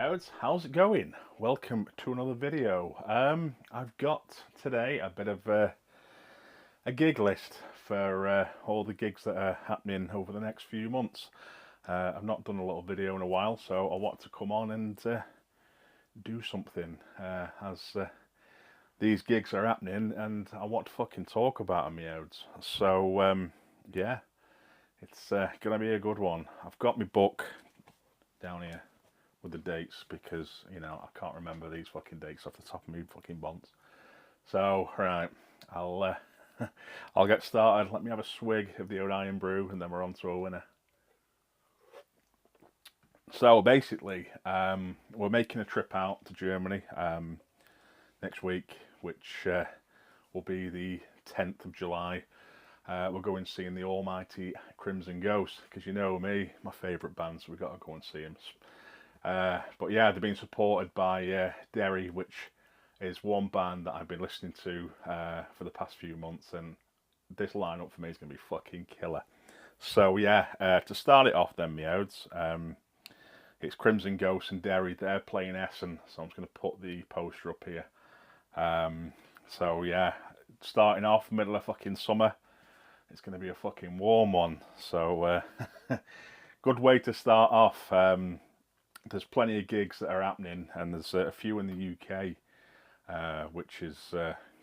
Meows, how's it going? Welcome to another video. I've got today a bit of a gig list for all the gigs that are happening over the next few months. I've not done a little video in a while, so I want to come on and do something as these gigs are happening, and I want to fucking talk about them, Meows. So yeah, it's gonna be a good one. I've got my book down here with the dates because, you know, I can't remember these fucking dates off the top of my fucking bonds. So, right, I'll I'll get started. Let me have a swig of the Orion brew and then we're on to a winner. So basically, we're making a trip out to Germany next week, which will be the 10th of July. We're going seeing the almighty Crimson Ghost, because you know me, my favourite band, so we've got to go and see them. But yeah, they've been supported by Derry, which is one band that I've been listening to for the past few months, and this lineup for me is going to be fucking killer. So yeah, to start it off then, Meows, it's Crimson Ghost and Derry. They're playing Essen, so I'm just going to put the poster up here. So yeah, starting off middle of fucking summer. It's going to be a fucking warm one, so good way to start off. There's plenty of gigs that are happening, and there's a few in the UK, which is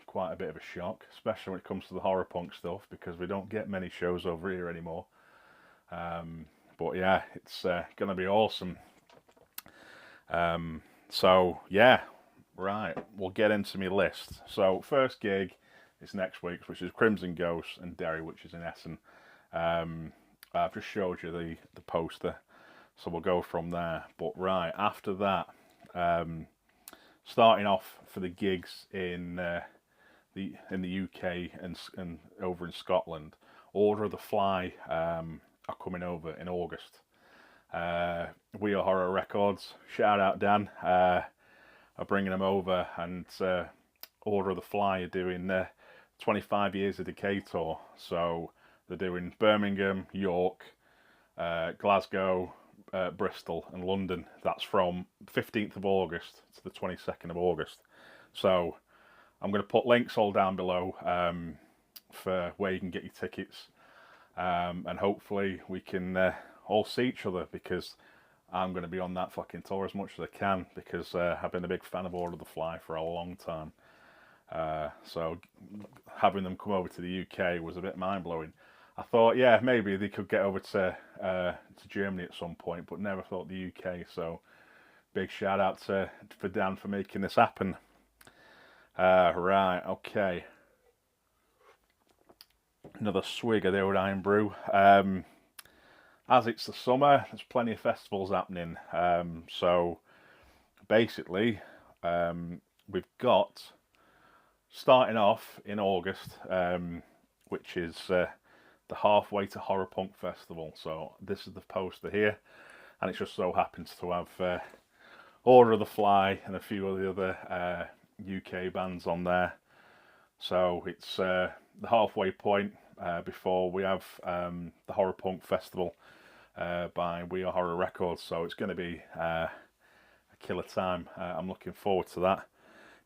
quite a bit of a shock, especially when it comes to the horror punk stuff, because we don't get many shows over here anymore. But yeah, it's going to be awesome. So yeah, right, we'll get into my list. So first gig is next week, which is Crimson Ghost and Derry, which is in Essen. I've just showed you the poster, so we'll go from there. But right after that, starting off for the gigs in the UK and over in Scotland, Order of the Fly are coming over in August. We Are Horror Records, shout out Dan, are bringing them over, and Order of the Fly are doing 25 Years of Decay tour. So they're doing Birmingham, York, Glasgow, Bristol and London. That's from 15th of August to the 22nd of August. So I'm going to put links all down below for where you can get your tickets, and hopefully we can all see each other, because I'm going to be on that fucking tour as much as I can, because I've been a big fan of Order of the Fly for a long time. So having them come over to the UK was a bit mind-blowing. I thought, yeah, maybe they could get over to Germany at some point, but never thought the UK. So big shout out for Dan for making this happen. Right, okay. Another swig of the Orion brew. As it's the summer, there's plenty of festivals happening. So basically, we've got, starting off in August, which is the Halfway to Horror Punk Festival. So this is the poster here, and it just so happens to have Order of the Fly and a few of the other UK bands on there. So it's the halfway point before we have the Horror Punk Festival by We Are Horror Records. So it's going to be a killer time. I'm looking forward to that.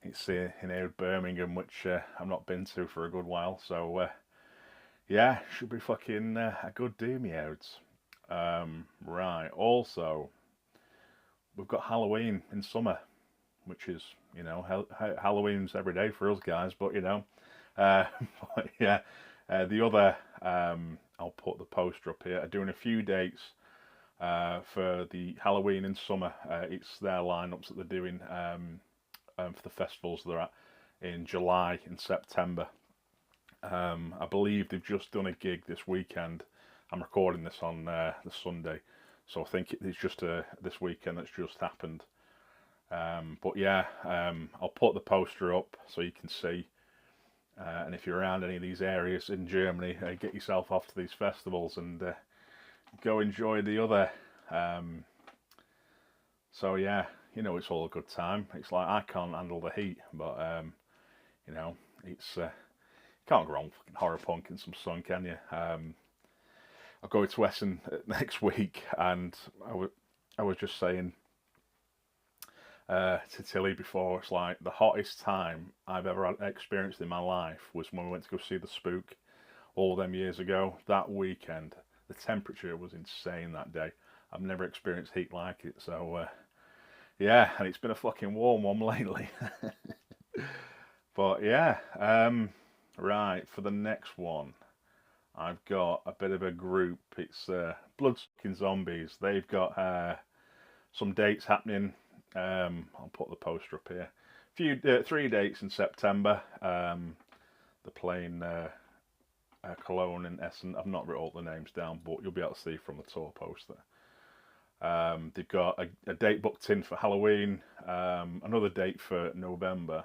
It's in here Birmingham, which I've not been to for a good while. So yeah, should be fucking a good do, Meows. Right, also, we've got Halloween in summer, which is, you know, Halloween's every day for us guys, but you know, but yeah, the other, I'll put the poster up here, are doing a few dates for the Halloween in summer. It's their lineups that they're doing for the festivals they're at in July and September. I believe they've just done a gig this weekend. I'm recording this on the Sunday, so I think it's just this weekend that's just happened. But yeah, I'll put the poster up so you can see. And if you're around any of these areas in Germany, get yourself off to these festivals and go enjoy the other. So yeah, you know, it's all a good time. It's like, I can't handle the heat, but you know, it's can't go wrong fucking horror punk in some sun, can you? I'll go to Essen next week, and I was just saying to Tilly before. It's like the hottest time I've ever experienced in my life was when we went to go see the Spook all them years ago. That weekend, the temperature was insane that day. I've never experienced heat like it. So yeah, and it's been a fucking warm one lately. But yeah, right, for the next one, I've got a bit of a group. It's Bloodsucking Zombies. They've got some dates happening. I'll put the poster up here. 3 dates in September. They're playing Cologne and Essen. I've not written all the names down, but you'll be able to see from the tour poster. They've got a date booked in for Halloween, another date for November,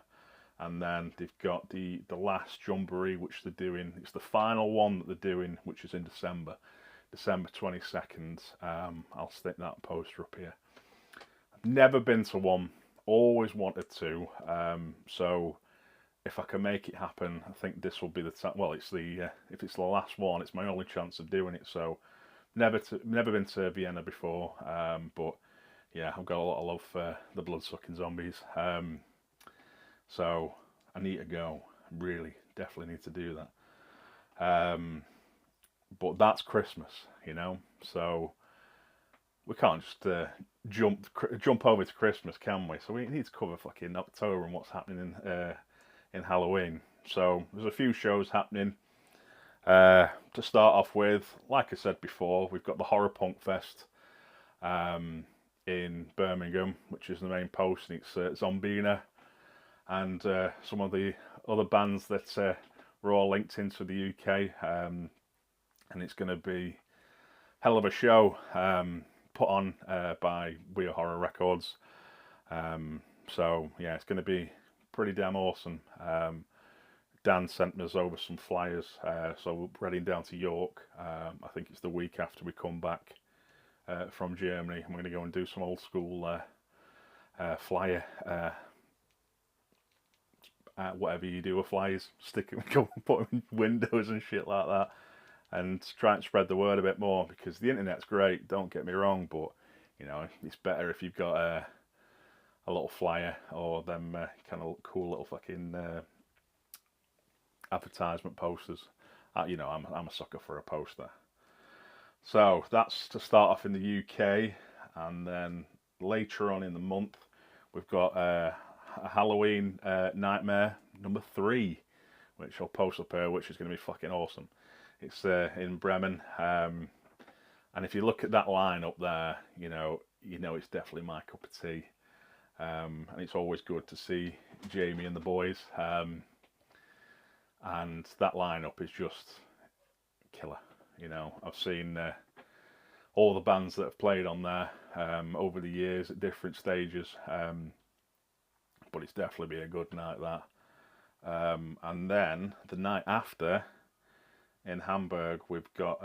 and then they've got the last Jamboree, which they're doing. It's the final one that they're doing, which is in December, December 22nd. I'll stick that poster up here. I've never been to one, always wanted to. So if I can make it happen, I think this will be the time. Well, it's the if it's the last one, it's my only chance of doing it. So never been to Vienna before, but yeah, I've got a lot of love for the Bloodsucking Zombies. So I need to go. Really, definitely need to do that. But that's Christmas, you know. So we can't just jump over to Christmas, can we? So we need to cover fucking October and what's happening in Halloween. So there's a few shows happening. To start off with, like I said before, we've got the Horror Punk Fest in Birmingham, which is the main post, and it's Zombina and some of the other bands that were all linked into the UK, and it's going to be hell of a show put on by We Are Horror Records. So yeah, it's going to be pretty damn awesome. Dan sent us over some flyers, so we're heading down to York. I think it's the week after we come back from Germany. I'm going to go and do some old school flyer, whatever you do with flyers, stick them, go and put them in windows and shit like that, and try and spread the word a bit more, because the internet's great, don't get me wrong, but you know, it's better if you've got a little flyer or them kind of cool little fucking advertisement posters. You know, I'm a sucker for a poster. So that's to start off in the UK, and then later on in the month we've got a Halloween Nightmare #3, which I'll post up here, which is going to be fucking awesome. It's in Bremen, and if you look at that line up there, you know it's definitely my cup of tea. And it's always good to see Jamie and the boys. And that lineup is just killer. You know, I've seen all the bands that have played on there over the years at different stages, but it's definitely been a good night, that. And then the night after in Hamburg, we've got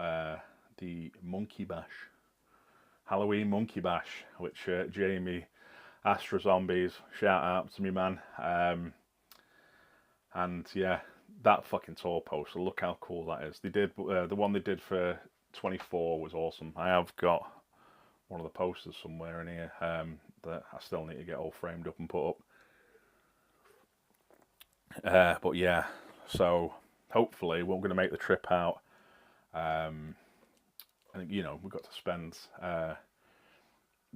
the Monkey Bash, Halloween Monkey Bash, which Jamie Astra Zombies, shout out to me, man. And yeah, that fucking tour poster, look how cool that is. They did the one they did for 24 was awesome. I have got one of the posters somewhere in here that I still need to get all framed up and put up. But yeah, so hopefully we're going to make the trip out. And you know, we've got to spend the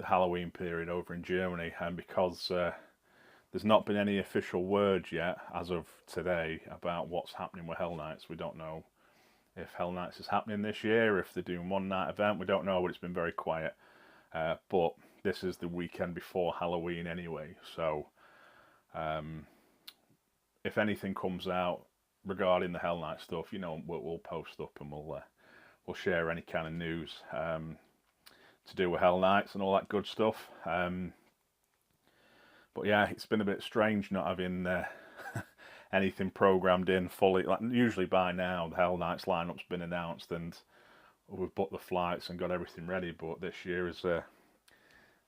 Halloween period over in Germany, and because there's not been any official word yet as of today about what's happening with Hell Nights. We don't know if Hell Nights is happening this year, if they're doing one night event. We don't know, but it's been very quiet. But this is the weekend before Halloween anyway, so if anything comes out regarding the Hell Night stuff, you know, we'll post up and we'll share any kind of news to do with Hell Nights and all that good stuff. But yeah, it's been a bit strange not having anything programmed in fully. Like usually by now, the Hell Nights lineup's been announced and we've booked the flights and got everything ready. But this year is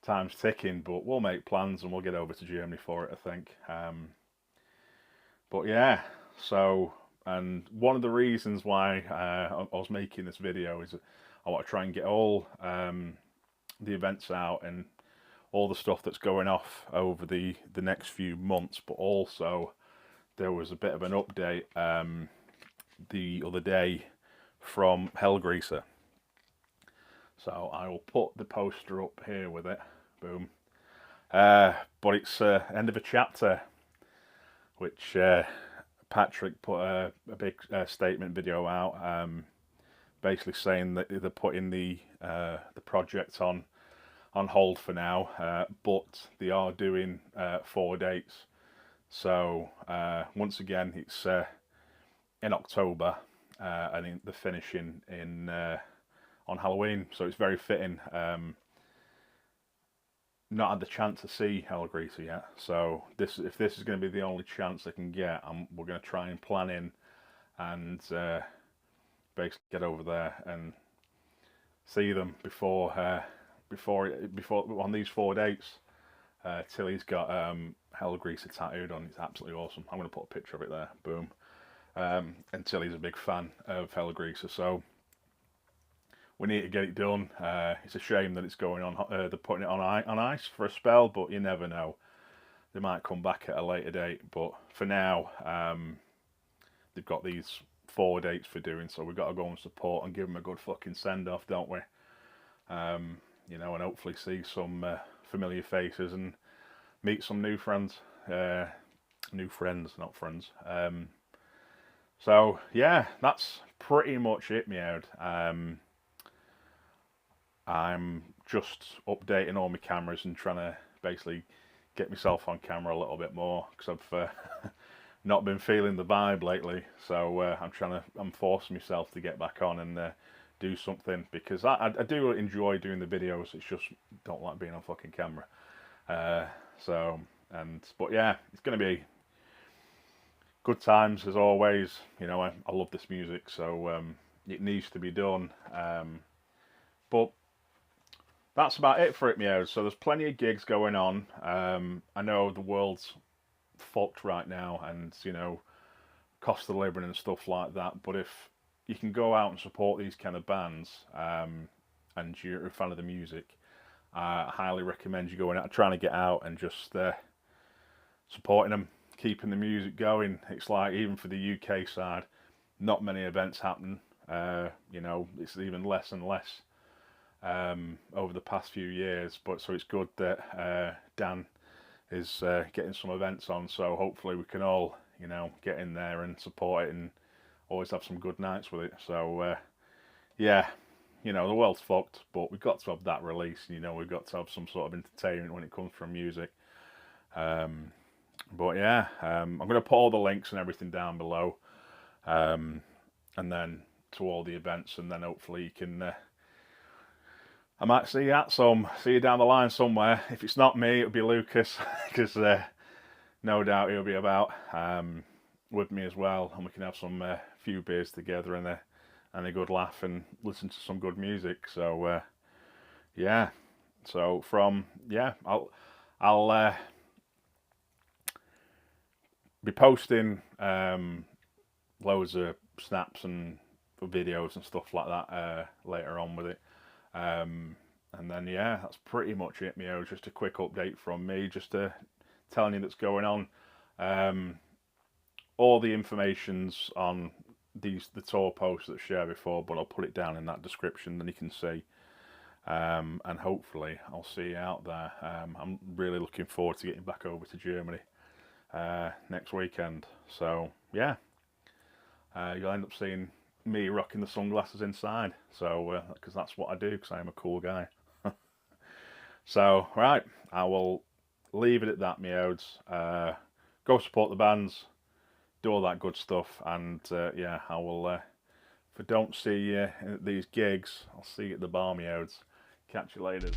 time's ticking. But we'll make plans and we'll get over to Germany for it, I think. But yeah, so, and one of the reasons why I was making this video is I want to try and get all the events out and all the stuff that's going off over the next few months, but also there was a bit of an update the other day from Hellgreaser. So I will put the poster up here with it. Boom. But it's end of a chapter, which Patrick put a big statement video out, basically saying that they're putting the project on hold for now, but they are doing 4 dates. So once again, it's in October, and they're finishing in on Halloween. So it's very fitting. Not had the chance to see Hellgreaser yet, so if this is going to be the only chance I can get, we're going to try and plan in and basically get over there and see them before on these 4 dates. Tilly's got Hellgreaser tattooed on. It's absolutely awesome. I'm going to put a picture of it there. Boom. And Tilly's a big fan of Hellgreaser, so we need to get it done. It's a shame that it's going on. They're putting it on ice for a spell, but you never know. They might come back at a later date. But for now, they've got these 4 dates for doing, so we've got to go and support and give them a good fucking send off, don't we? You know, and hopefully see some familiar faces and meet some new friends. New friends, not friends. So yeah, that's pretty much it, Meowed. I'm just updating all my cameras and trying to basically get myself on camera a little bit more, because I've not been feeling the vibe lately. So I'm forcing myself to get back on and do something, because I do enjoy doing the videos. It's just don't like being on fucking camera. But yeah, it's going to be good times as always. You know, I love this music, so it needs to be done. But that's about it for it, Meows. So there's plenty of gigs going on. I know the world's fucked right now, and you know, cost of living and stuff like that. But if you can go out and support these kind of bands, and you're a fan of the music, I highly recommend you going out, trying to get out and just supporting them, keeping the music going. It's like, even for the UK side, not many events happen. You know, it's even less and less over the past few years. But so it's good that Dan is getting some events on. So hopefully we can all, you know, get in there and support it and always have some good nights with it. So yeah, you know, the world's fucked, but we've got to have that release. You know, we've got to have some sort of entertainment when it comes from music. But yeah, I'm going to put all the links and everything down below, and then to all the events, and then hopefully you can. I might see you down the line somewhere. If it's not me, it'll be Lucas, because no doubt he'll be about with me as well, and we can have some few beers together and a good laugh and listen to some good music. So yeah, so I'll be posting loads of snaps and videos and stuff like that later on with it. And then yeah, that's pretty much it, Mio. Just a quick update from me, just telling you that's going on. All the information's on the tour posts that I shared before, but I'll put it down in that description, then you can see. And hopefully I'll see you out there. I'm really looking forward to getting back over to Germany next weekend. So yeah, you'll end up seeing me rocking the sunglasses inside. So because that's what I do, because I am a cool guy. So right, I will leave it at that, Meows. Go support the bands, do all that good stuff, and yeah, I will. If I don't see you at these gigs, I'll see you at the bar, Meows. Catch you later.